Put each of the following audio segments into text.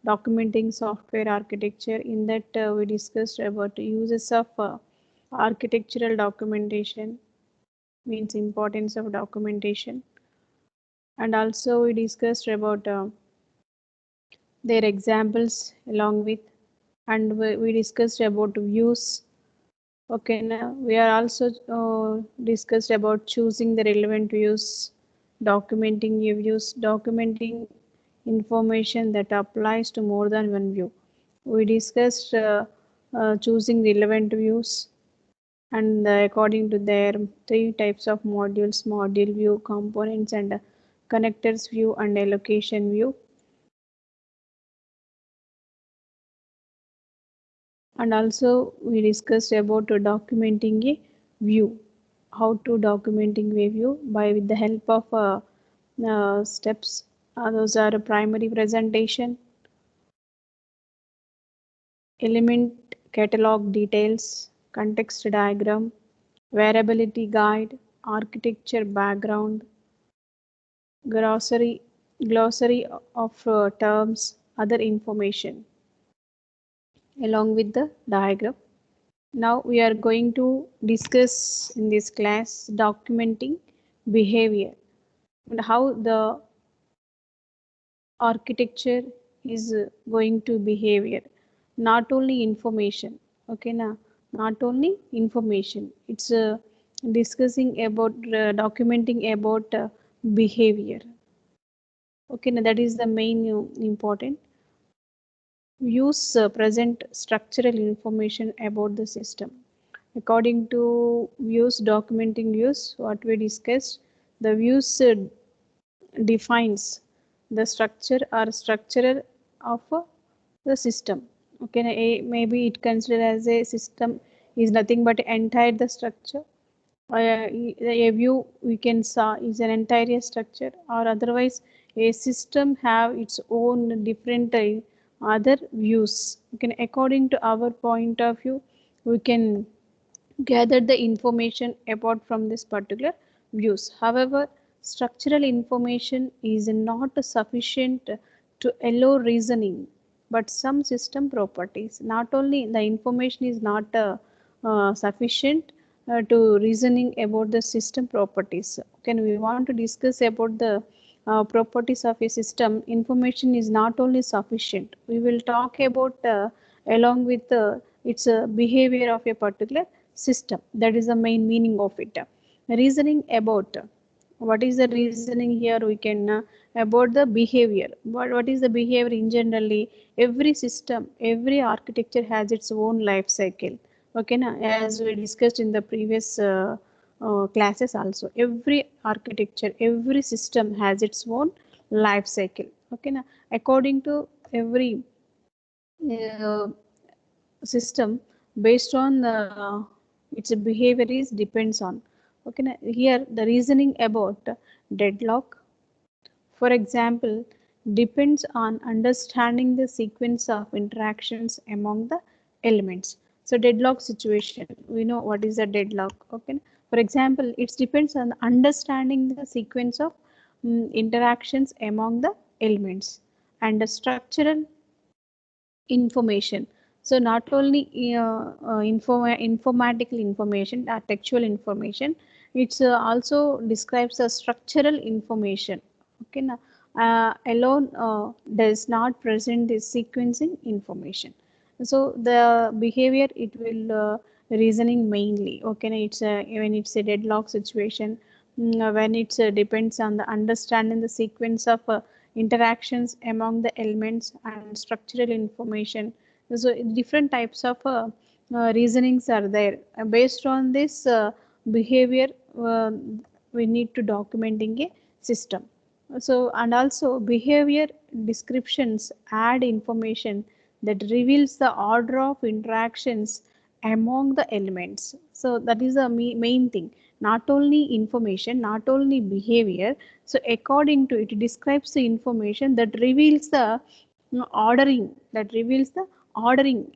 documenting software architecture. In that we discussed about uses of architectural documentation, means importance of documentation, and also we discussed about their examples along with, and we discussed about views. Okay, now we are also discussed about choosing the relevant views, documenting your views, documenting information that applies to more than one view. We discussed choosing relevant views, and according to their three types of modules: module view, components, and connectors view, and allocation view. And also we discussed about documenting a view, how to documenting a view by with the help of steps. Those are primary presentation, element catalog details, context diagram, variability guide, architecture background, glossary of terms, other information along with the diagram. Now we are going to discuss in this class documenting behavior and how the architecture is going to behavior. Not only information, okay now, not only information. It's discussing about documenting about behavior. Okay, now that is the main important. Views present structural information about the system. According to views, documenting views, what we discussed, the views defines the structure or structure of the system. Okay, maybe it considered as a system is nothing but entire the structure. A view we can saw is an entire structure, or otherwise a system have its own different other views. Okay, according to our point of view, we can gather the information about from this particular views. However, structural information is not sufficient to allow reasoning, but some system properties. Not only the information is not sufficient to reasoning about the system properties. Okay, we want to discuss about the properties of a system. Information is not only sufficient. We will talk about along with its behavior of a particular system. That is the main meaning of it. Reasoning about, what is the reasoning here? We can about the behavior. What is the behavior in generally? Every system, every architecture has its own life cycle. Okay, na? As we discussed in the previous classes also, every architecture, every system has its own life cycle. Okay, na? According to every uh, system, based on its behavior is depends on. Okay, now here the reasoning about deadlock, for example, depends on understanding the sequence of interactions among the elements. So deadlock situation, we know what is a deadlock. Okay, for example, it depends on understanding the sequence of interactions among the elements. And the structural information, so not only informatical information, textual information, it's also describes a structural information. Okay, now alone does not present the sequencing information. So the behavior it will reasoning mainly. Okay, now it's when it's a deadlock situation, when it depends on the understanding the sequence of interactions among the elements and structural information. So different types of reasonings are there. Based on this behavior, uh, we need to documenting a system. So and also behavior descriptions add information that reveals the order of interactions among the elements. So that is the main thing. Not only information, not only behavior. So according to it, it describes the information that reveals the ordering, that reveals the ordering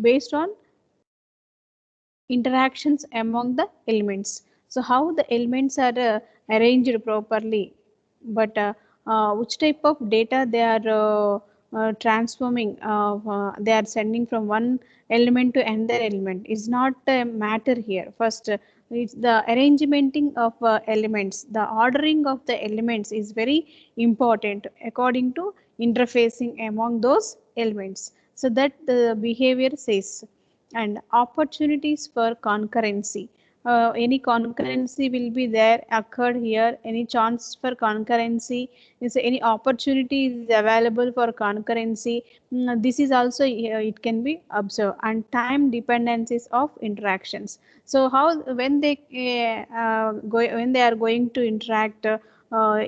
based on interactions among the elements. So how the elements are arranged properly, but which type of data they are transforming, they are sending from one element to another element is not a matter here. First, it's the arrangementing of elements. The ordering of the elements is very important according to interfacing among those elements. So that the behavior says. And opportunities for concurrency, any concurrency will be there occurred here, any chance for concurrency is, any opportunity is available for concurrency. This is also it can be observed. And time dependencies of interactions. So how when they when they are going to interact,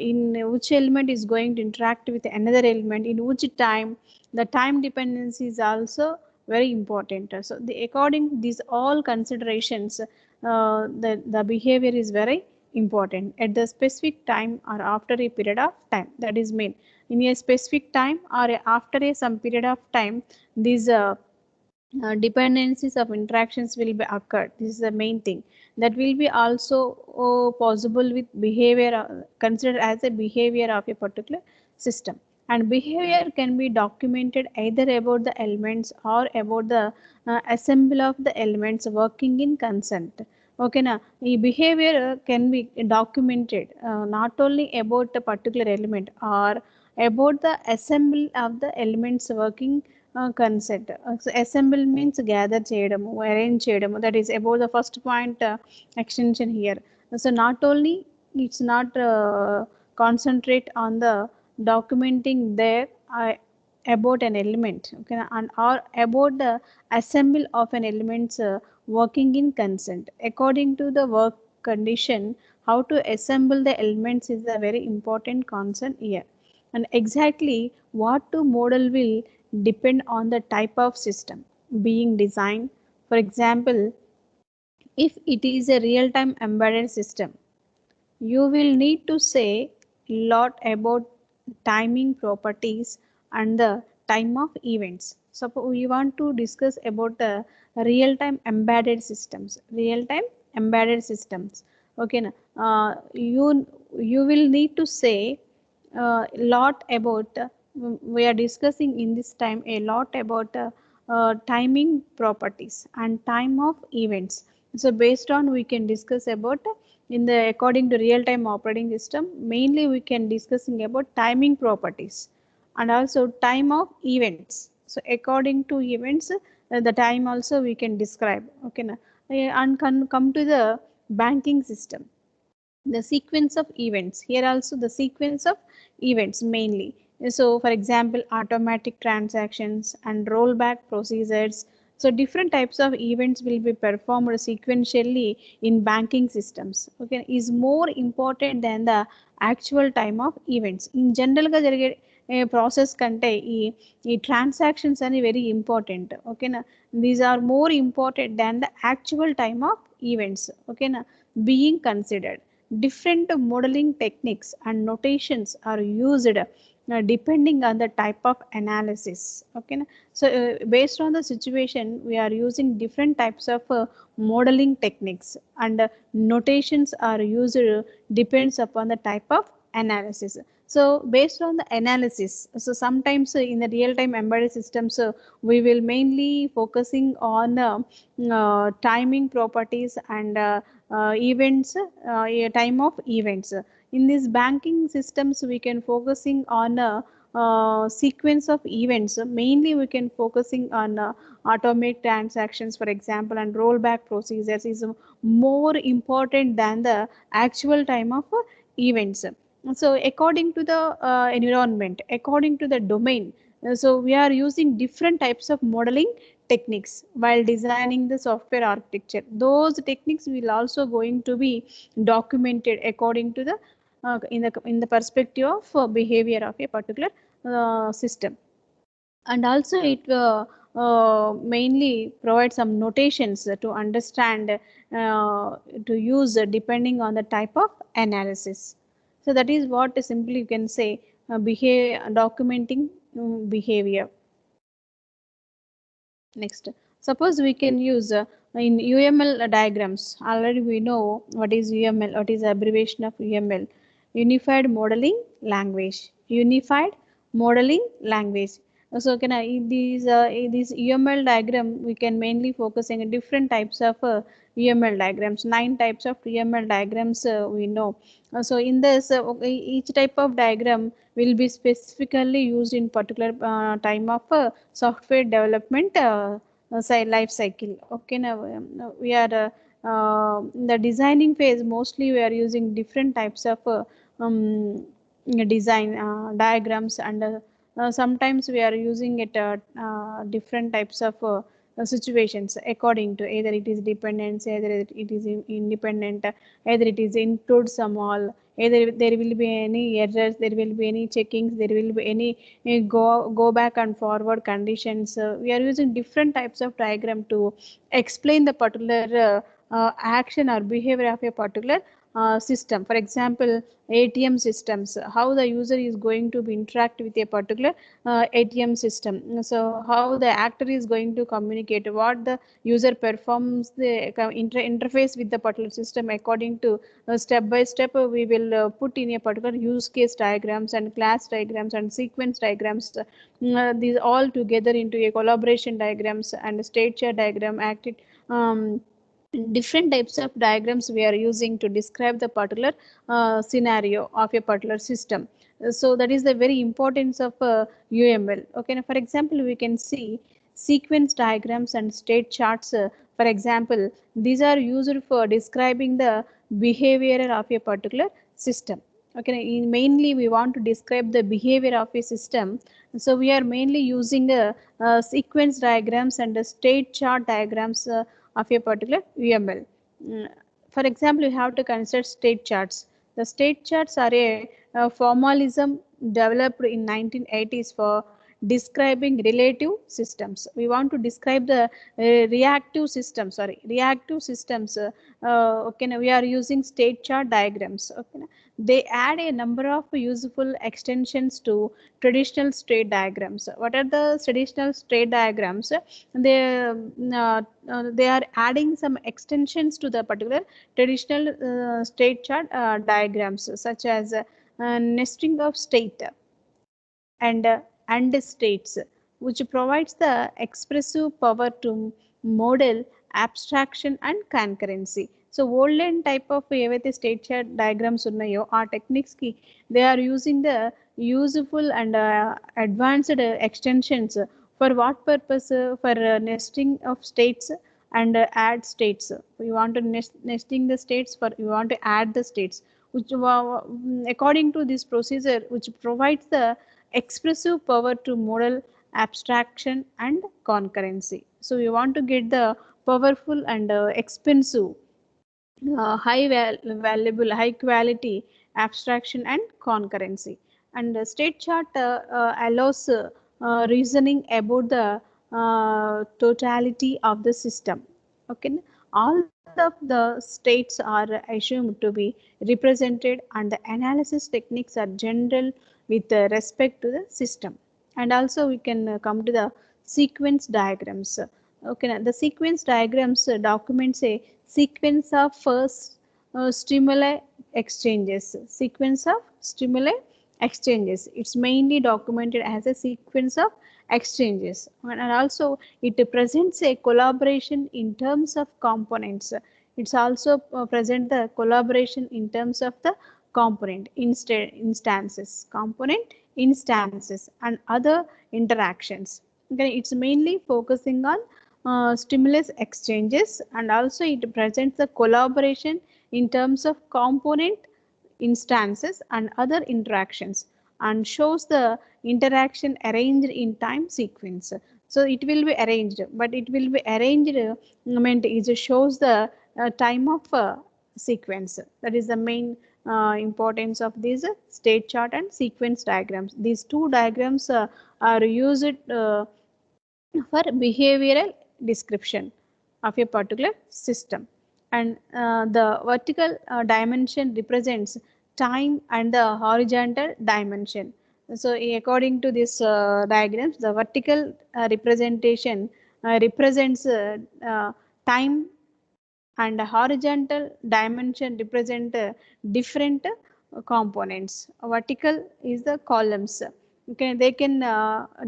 in which element is going to interact with another element, in which time, the time dependency is also very important. So the according to these all considerations, the behavior is very important at the specific time or after a period of time. That is mean in a specific time or after a some period of time, these dependencies of interactions will be occurred. This is the main thing that will be also possible with behavior, considered as a behavior of a particular system. And behavior can be documented either about the elements or about the assemble of the elements working in consent. Okay, now the behavior can be documented not only about a particular element or about the assembly of the elements working consent. So assemble means gather చేయడము, arrange చేయడము. That is about the first point extension here. So not only it's not concentrate on the documenting there about an element, okay, and or about the assemble of an elements working in consent. According to the work condition, how to assemble the elements is a very important concern here. And exactly what to model will depend on the type of system being designed. For example, if it is a real-time embedded system, you will need to say lot about timing properties and the time of events. Suppose we want to discuss about the real-time embedded systems. Real-time embedded systems. Okay, now, you will need to say lot about. We are discussing in this time a lot about timing properties and time of events. So based on we can discuss about in the according to real time operating system, mainly we can discussing about timing properties and also time of events. So according to events, the time also we can describe. Okay, na? And can come to the banking system, the sequence of events. Here also the sequence of events mainly. So for example, automatic transactions and rollback procedures. So different types of events will be performed sequentially in banking systems. Okay, is more important than the actual time of events. In general గా జరిగే process కంటే ఈ transactions అని very important. ఓకేనా, these are more important than the actual time of events. ఓకేనా, being considered. Different modeling techniques and notations are used depending on the type of analysis. Okay, so based on the situation we are using different types of modeling techniques, and notations are used depends upon the type of analysis. So based on the analysis, so sometimes in the real time embedded systems we will mainly focusing on timing properties and events, time of events. In these banking systems we can focusing on a sequence of events. Mainly we can focusing on automatic transactions for example, and rollback procedures is more important than the actual time of events. So according to the environment, according to the domain, so we are using different types of modeling techniques while designing the software architecture. Those techniques will also going to be documented according to the in the perspective of behavior of a particular system. And also it mainly provides some notations to understand, to use depending on the type of analysis. So that is what simply you can say behave documenting behavior. Next, suppose we can use in UML diagrams. Already we know what is UML, what is the abbreviation of UML. Unified Modeling Language. Unified Modeling Language. So can I in this UML diagram we can mainly focusing on different types of UML diagrams. 9 types of UML diagrams we know. So in this okay, each type of diagram will be specifically used in particular time of software development life cycle. Okay, now we are in the designing phase. Mostly we are using different types of um, design diagrams, and sometimes we are using it different types of situations according to either it is dependence, either it is independent, either it is include some all, either there will be any errors, there will be any checkings, there will be any go back and forward conditions. We are using different types of diagram to explain the particular action or behavior of a particular system. For example, ATM systems, how the user is going to be interact with a particular ATM system. So how the actor is going to communicate, what the user performs the interface with the particular system according to step by step. We will put in a particular use case diagrams and class diagrams and sequence diagrams. These all together into a collaboration diagrams and state chart diagram acted. Different types of diagrams we are using to describe the particular scenario of a particular system. So that is the very importance of UML. Okay, now for example, we can see sequence diagrams and state charts. For example, these are used for describing the behavior of a particular system. Okay, mainly we want to describe the behavior of a system. So we are mainly using sequence diagrams and state chart diagrams of a particular UML. For example, you have to consider state charts. The state charts are a formalism developed in 1980s for describing relative systems. We want to describe the reactive systems. Sorry, reactive systems. Okay, now we are using state chart diagrams. Okay, they add a number of useful extensions to traditional state diagrams. What are the traditional state diagrams? They are adding some extensions to the particular traditional state chart diagrams, such as nesting of state and states, which provides the expressive power to model abstraction and concurrency. So olden type of ఏవైతే state chart diagrams ఉన్నాయో ఆ techniques కి they are using the useful and advanced extensions for what purpose? For nesting of states and add states. We want to nesting the states, for we want to add the states, which according to this procedure, which provides the expressive power to model abstraction and concurrency. So we want to get the powerful and expensive, valuable, high quality abstraction and concurrency. And the state chart allows reasoning about the totality of the system. Okay, all of the states are assumed to be represented, and the analysis techniques are general with respect to the system. And also we can come to the sequence diagrams. Okay, now the sequence diagrams documents a sequence of stimuli exchanges. Sequence of stimuli exchanges. It's mainly documented as a sequence of exchanges, and also it presents a collaboration in terms of components. It's also present the collaboration in terms of the component instances and other interactions. Okay, it's mainly focusing on stimulus exchanges, and also it presents the collaboration in terms of component instances and other interactions, and shows the interaction arranged in time sequence. So it will be arranged, but it will be arranged meant it shows the time of sequence. That is the main importance of these state chart and sequence diagrams. These two diagrams are used for behavioral description of a particular system. And the vertical dimension represents time, and the horizontal dimension. So according to this diagrams, the vertical representation represents time, and horizontal dimension represent different components. Vertical is the columns, Okay, they can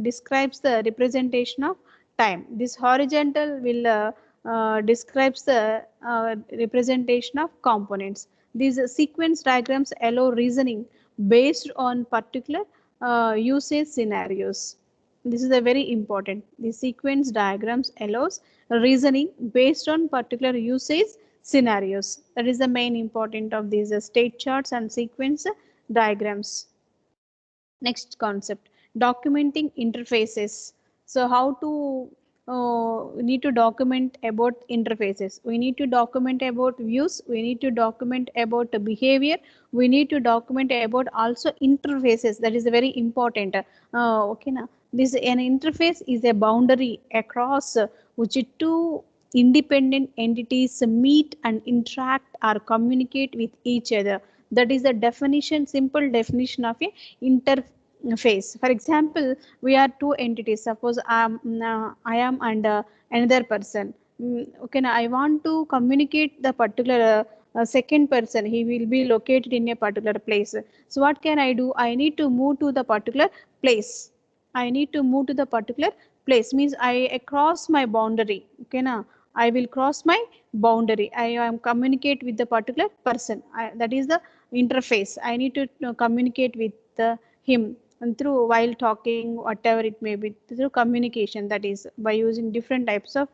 describes the representation of time. This horizontal will describes the representation of components. These sequence diagrams allow reasoning based on particular usage scenarios. This is a very important. The sequence diagrams allows reasoning based on particular usage scenarios. That is the main important of these state charts and sequence diagrams. Next concept, documenting interfaces. So how to we need to document about interfaces, we need to document about views, we need to document about the behavior, we need to document about also interfaces. That is very important. Okay now, this an interface is a boundary across which two independent entities meet and interact or communicate with each other. That is the definition, simple definition of a interface. For example, we are two entities. Suppose I am and another person. Okay, now I want to communicate the particular second person. He will be located in a particular place. So what can I do? I need to move to the particular place. I need to move to the particular place. Means I cross my boundary. Okay, now I will cross my boundary. I am communicate with the particular person. That is the interface. I need to communicate with him and through while talking, whatever it may be, through communication. That is by using different types of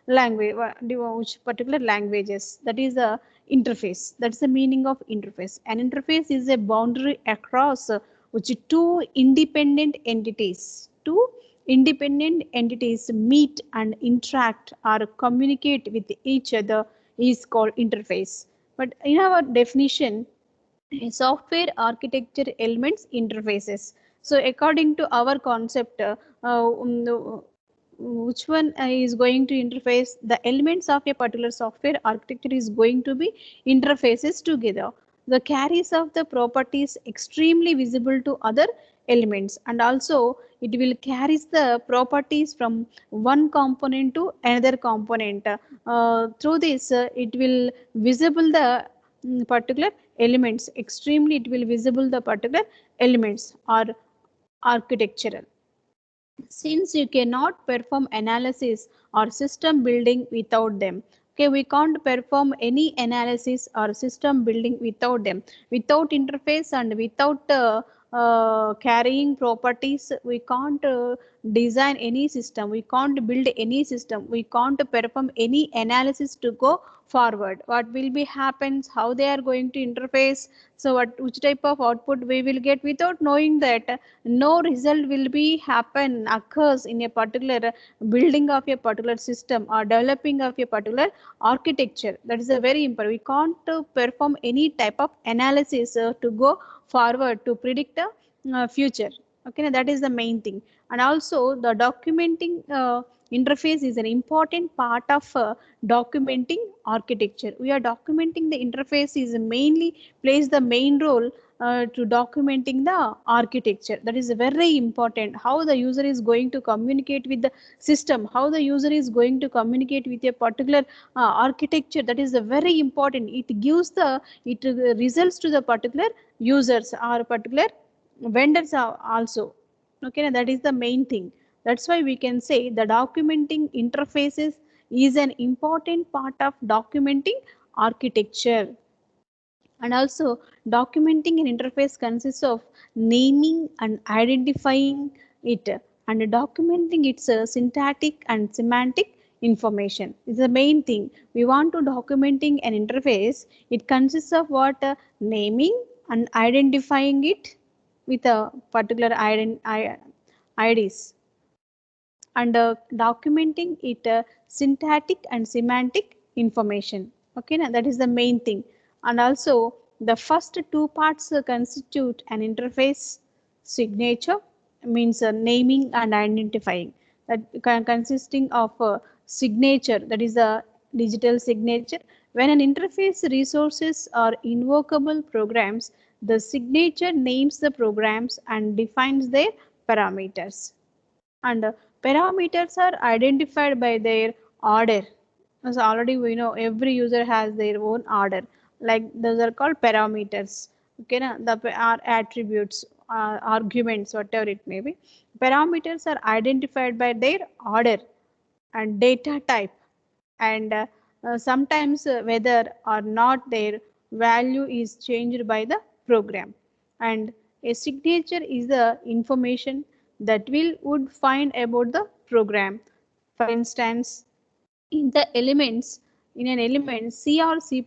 language, which particular languages. That is the interface. That's the meaning of interface. An interface is a boundary across which two independent entities. Two independent entities meet and interact or communicate with each other is called interface. But in our definition, software architecture elements interfaces. So according to our concept, which one is going to interface, the elements of a particular software architecture is going to be interfaces together. The carries of the properties extremely visible to other elements, and also it will carries the properties from one component to another component. Through this it will visible the particular elements, extremely it will visible the particular elements or architectural. Since you cannot perform analysis or system building without them. Okay, we can't perform any analysis or system building without them. Without interface and without carrying properties, we can't design any system, we can't build any system, we can't perform any analysis to go forward. What will be happens, how they are going to interface, so what which type of output we will get. Without knowing that, no result will be happen occurs in a particular building of a particular system or developing of a particular architecture. That is a very important. We can't perform any type of analysis to go forward to predict the future. Okay, now that is the main thing. And also the documenting interface is an important part of documenting architecture. We are documenting the interface is mainly plays the main role to documenting the architecture. That is very important. How the user is going to communicate with the system, how the user is going to communicate with a particular architecture. That is very important. It gives the it results to the particular users or particular vendors are also. Okay, now that is the main thing. That's why we can say the documenting interfaces is an important part of documenting architecture. And also documenting an interface consists of naming and identifying it, and documenting its syntactic and semantic information is the main thing. We want to documenting an interface, it consists of what, naming and identifying it with a particular IDs, and documenting it syntactic and semantic information. Okay, now that is the main thing. And also the first two parts constitute an interface. Signature means naming and identifying, that consisting of signature, that is a digital signature. When an interface resources are invocable programs, the signature names the programs and defines their parameters. And parameters are identified by their order. As already we know, every user has their own order, like those are called parameters. Okay, na? The are attributes. arguments, whatever it may be. Parameters are identified by their order and data type, and sometimes whether or not their value is changed by the program. And a signature is the information that will would find about the program. For instance, in the elements, in an element C or C++,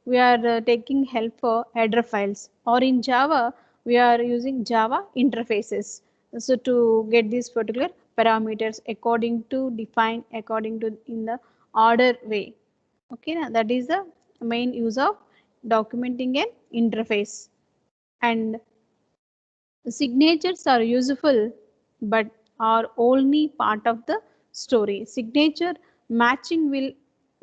we are taking help for header files, or in Java we are using Java interfaces. So to get these particular parameters according to define according to in the order way. Okay, now that is the main use of documenting an interface. And signatures are useful but are only part of the story. Signature matching will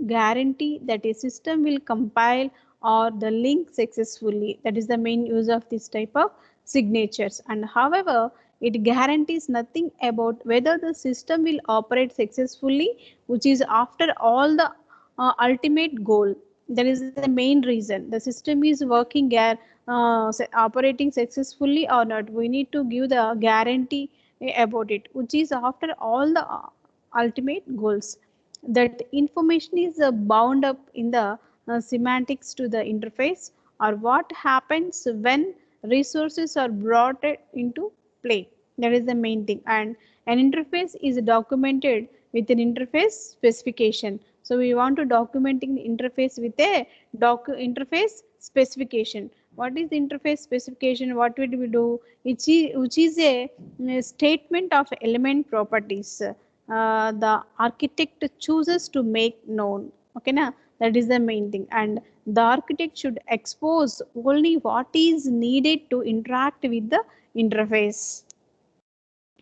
guarantee that a system will compile or the link successfully. That is the main use of this type of signatures. And however, it guarantees nothing about whether the system will operate successfully, which is after all the ultimate goal. That is the main reason the system is working operating successfully or not. We need to give the guarantee about it, which is after all the ultimate goals. That information is bound up in the semantics to the interface, or what happens when resources are brought into play. That is the main thing. And an interface is documented with an interface specification. So we want to documenting the interface with a interface specification. What is the interface specification? What will we do? Which is a statement of element properties. The architect chooses to make known. Okay, na? That is the main thing. And the architect should expose only what is needed to interact with the interface.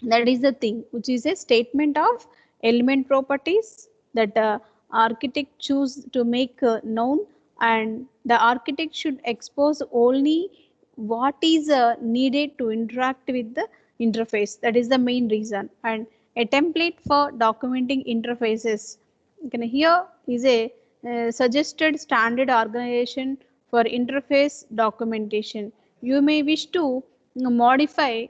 That is the thing, which is a statement of element properties that architect choose to make known, and the architect should expose only what is needed to interact with the interface. That is the main reason. And a template for documenting interfaces. Here is a suggested standard organization for interface documentation. You may wish to modify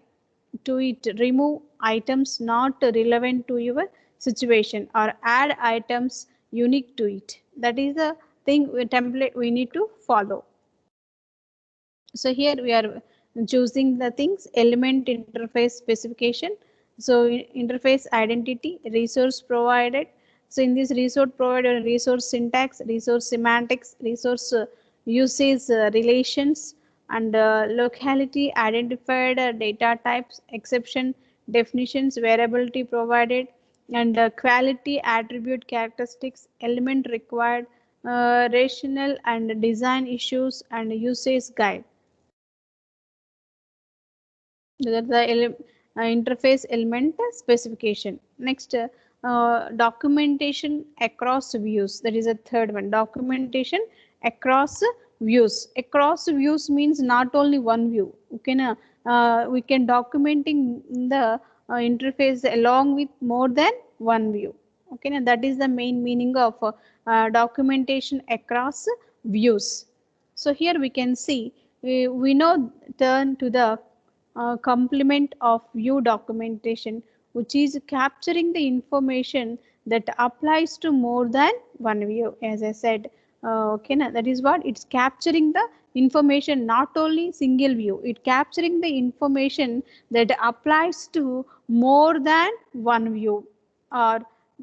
to it, remove items not relevant to your situation, or add items unique to it. That is the thing template we need to follow. So here we are choosing the things: element interface specification, so interface identity, resource provided. So in this resource provided, resource syntax, resource semantics, resource usage relations, and locality identified, data types, exception definitions, variability provided, and quality attribute characteristics, element required, rational and design issues, and usage guide. That's the interface element specification. Next, documentation across views. That is a third one. Documentation across views. Across views means not only one view. Okay, na? We can documenting the interface along with more than one view. Okay, na? That is the main meaning of documentation across views. So here we can see we now turn to the complement of view documentation, which is capturing the information that applies to more than one view. As I said, okay, na, that is what it's capturing the information, not only single view, it capturing the information that applies to more than one view, or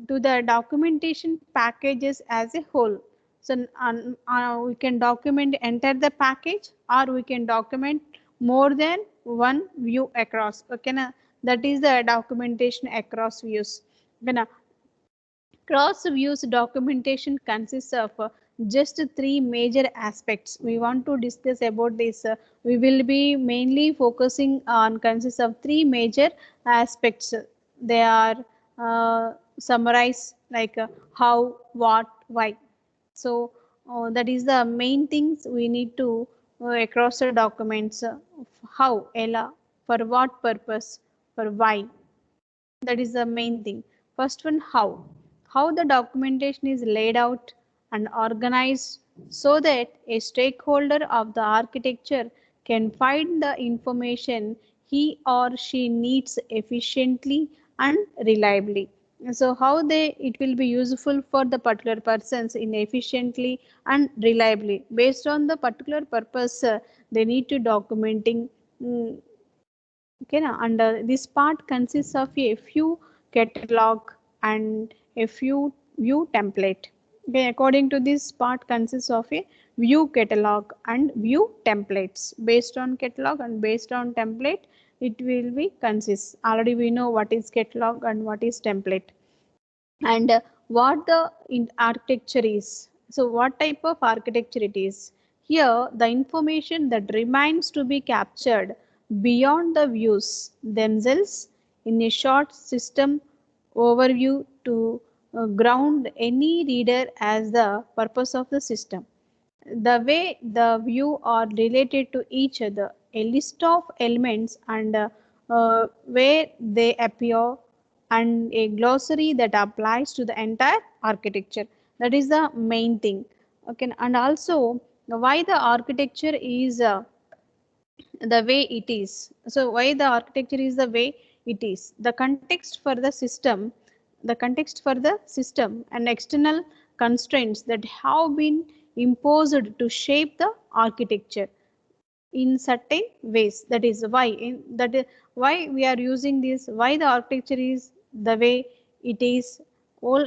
to the documentation packages as a whole. So we can document enter the package, or we can document more than one view across. Okay, na? That is the documentation across views. Okay, na? Cross views documentation consists of just three major aspects. We want to discuss about this. We will be mainly focusing on consists of three major aspects. They are summarized like how, what, why. So that is the main things we need to across the documents. How, Ella, for what purpose, for why. That is the main thing. First one, how. How the documentation is laid out and organized so that a stakeholder of the architecture can find the information he or she needs efficiently and reliably. So how it will be useful for the particular persons in efficiently and reliably based on the particular purpose, they need to documenting. Okay, now, and this part consists of a few catalog and a few view template. Okay, according to this part consists of a view catalog and view templates. Based on catalog and based on template, it will be consists. Already we know what is catalog and what is template and what the architecture is. So what type of architecture it is? Here the information that remains to be captured beyond the views themselves in a short system overview to ground any reader as the purpose of the system. The way the view are related to each other, a list of elements and where they appear, and a glossary that applies to the entire architecture. That is the main thing. Okay, and also why the architecture is the way it is. So why the architecture is the way it is? The context for the system and external constraints that have been imposed to shape the architecture in certain ways. That is why why we are using this, why the architecture is the way it is. All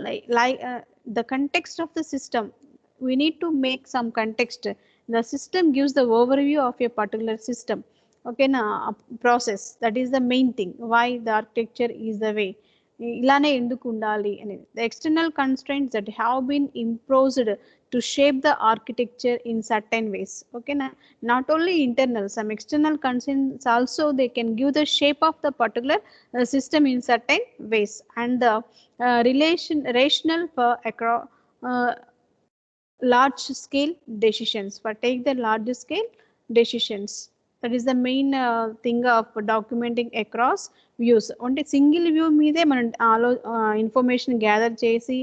the context of the system, we need to make some context. The system gives the overview of a particular system. Okay, na process, that is the main thing why the architecture is the way ఇలానే ఎందుకు ఉండాలి అనేది. The external constraints that have been imposed to shape the architecture in certain ways. Okay, not only internal, some external constraints also they can give the shape of the particular system in certain ways, and the rational for across large scale decisions, for take the large scale decisions. That is the main thing of documenting across views. Only single view మీదే మనం information gather చేసి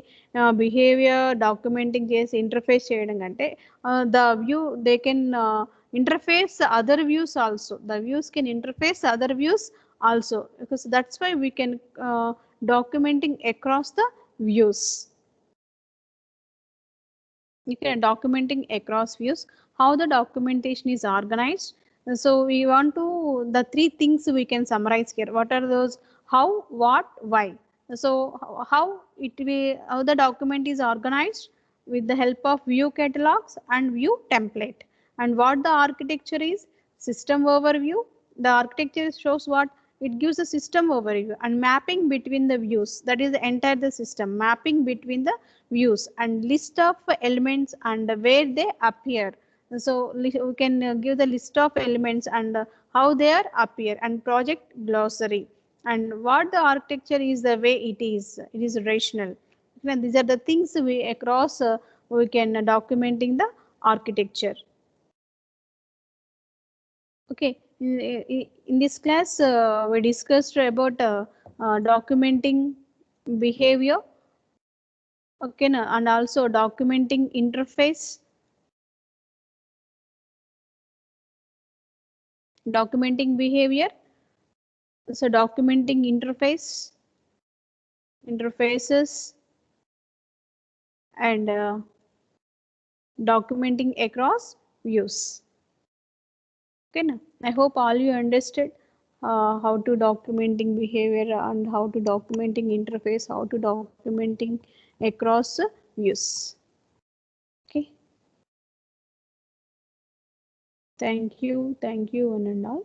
behaviour documenting చేసి interface చేయడం కంటే the view they can interface other views also. The views can interface other views also, because that's why we can documenting across the views. You can documenting across views. How the documentation is organized? So we want to the three things we can summarize here. What are those? How, what, why? So how it will, how the document is organized with the help of view catalogs and view template. And what the architecture is? System overview. The architecture shows what it gives a system overview and mapping between the views. That is the entire the system mapping between the views and list of elements and where they appear. So we can give the list of elements and how they are appear, and project glossary, and what the architecture is the way it is. It is rational. Now, these are the things we across we can documenting the architecture. Okay, in this class we discussed about documenting behavior. Okay, and also documenting interface, documenting behavior. So documenting interfaces, and documenting across views. Okay, now I hope all you understood how to documenting behavior and how to documenting interface, how to documenting across views. Okay, thank you one and all.